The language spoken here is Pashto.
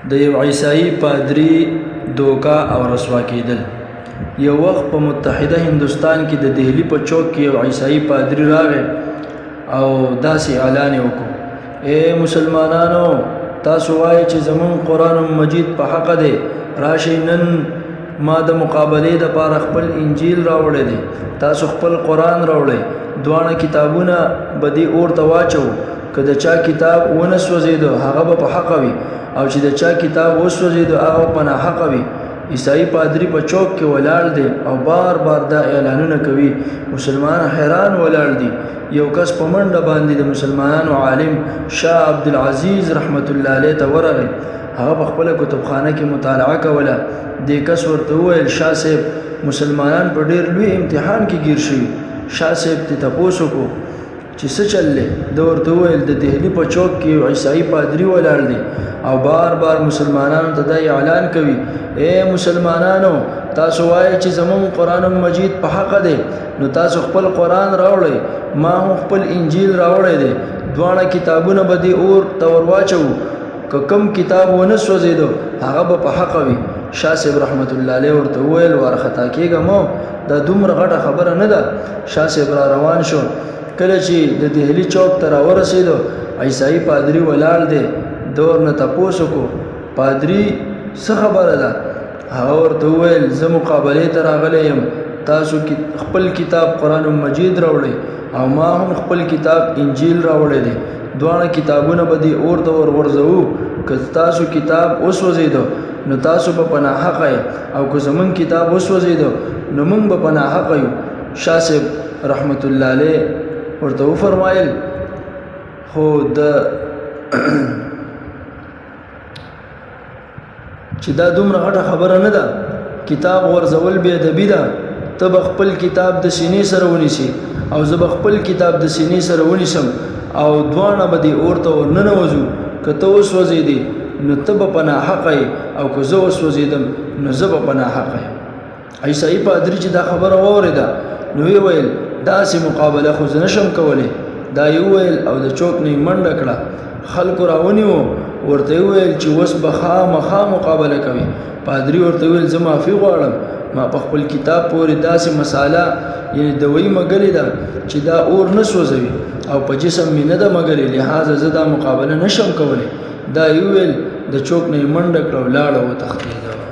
د یو عیسائی پادری دوکا او رسوا کېدل. یو وخت په متحده هندوستان کې د دهلی په چوک کې یو عیسائی پادری راغی او داسې اعلان وکړ: اے مسلمانانو، تاسو وایئ چې زمون قرآن مجید په حق دی، راشئ نن ما د مقابلې دپاره خپل انجیل راوړی دی، تاسو خپل قرآن راوړئ، دواړه کتابونه به دې اور ته واچو، که د چا کتاب ونه سوځېدو هغه به په حقه وي، او چې د چا کتاب وسوځېدو هغه په ناحقه وي. عیسائی پادری په چوک کې ولاړ دی او بار بار دا اعلانونه کوي. مسلمان حیران ولاړ دي. یو کس په منډه باندې د مسلمانانو عالم شاه عبدالعزیز رحمت الله علیه ته ورغی. هغه په خپله کتابخانه کې مطالعه کوله. دې کس ورته وویل: شاه صاحب، مسلمانان په ډېر لوی امتحان کې ګیر شوي. شاه صاحب ته تپوس وکړو چې څه چل دی؟ ده ورته وویل: د دهلي په چوک کې یو عیسائی پادری ولاړ دی او بار بار مسلمانانو ته دا اعلان کوي: اے مسلمانانو، تاسو وایئ چې زمون قرآن مجید په حق دی، نو تاسو خپل قرآن راوړئ، ما هم خپل انجیل راوړی دی، دواړه کتابونه به دې اور ته ور واچوو، که کوم کتاب ونه سوځېدو هغه به په حقه وي. شاه صاحب رحمت الله علیه ورته وویل: وارخطا کېږه مو، دا دومره غټه خبره نه ده. شاه صاحب را روان شو. کله چې د دهلي چوک ته راورسېدو، عیسائی پادری ولاړ دی. ده ورنه تپوس وکړو: پادري، څه خبره ده؟ هغه ورته وویل: زه مقابلې ته راغلی یم، تاسو خپل کتاب قرآن مجید راوړئ او ما هم خپل کتاب انجیل راوړی دی، دواړه کتابونه به دې اور ته ور غورځوو، که تاسو کتاب وسوځېدو نو تاسو به په ناحقه یې، او که زمون کتاب وسوځېدو نو موږ به په ناحقه یو. شاه صاحب رحمت الله علیه ورته وفرمایل: خو د چې دا دومره غټه خبره نه ده، کتاب غورځول بې ادبي ده. ته به خپل کتاب د سینې سره ونیسي او زه به خپل کتاب د سینې سره ونیسم او دواړه به دې اور ته ورننوځو. که ته وسوځېدې نو ته به په ناحقه یې، او که زه وسوځېدم نو زه به په ناحقه یم. عیسائی پادري چې دا خبره واورېده نو ویې ویل: داسې مقابله خو زه نشم کولی. دا یې وویل او د چوک نه یې منډه کړه. خلکو راونیو، ورته یې وویل چې اوس به خامخا مقابله کوي. پادري ورته وویل: زه معافي غواړم، ما په خپل کتاب پورې داسې مساله یعنې دوایي مګلې ده چې دا اور نه سوځوي او په جسم مې نه ده مګلې، لهذا زه دا مقابله نشم کولی. دا یې وویل، د چوک نه یې منډه کړه او لاړه وتښتېده.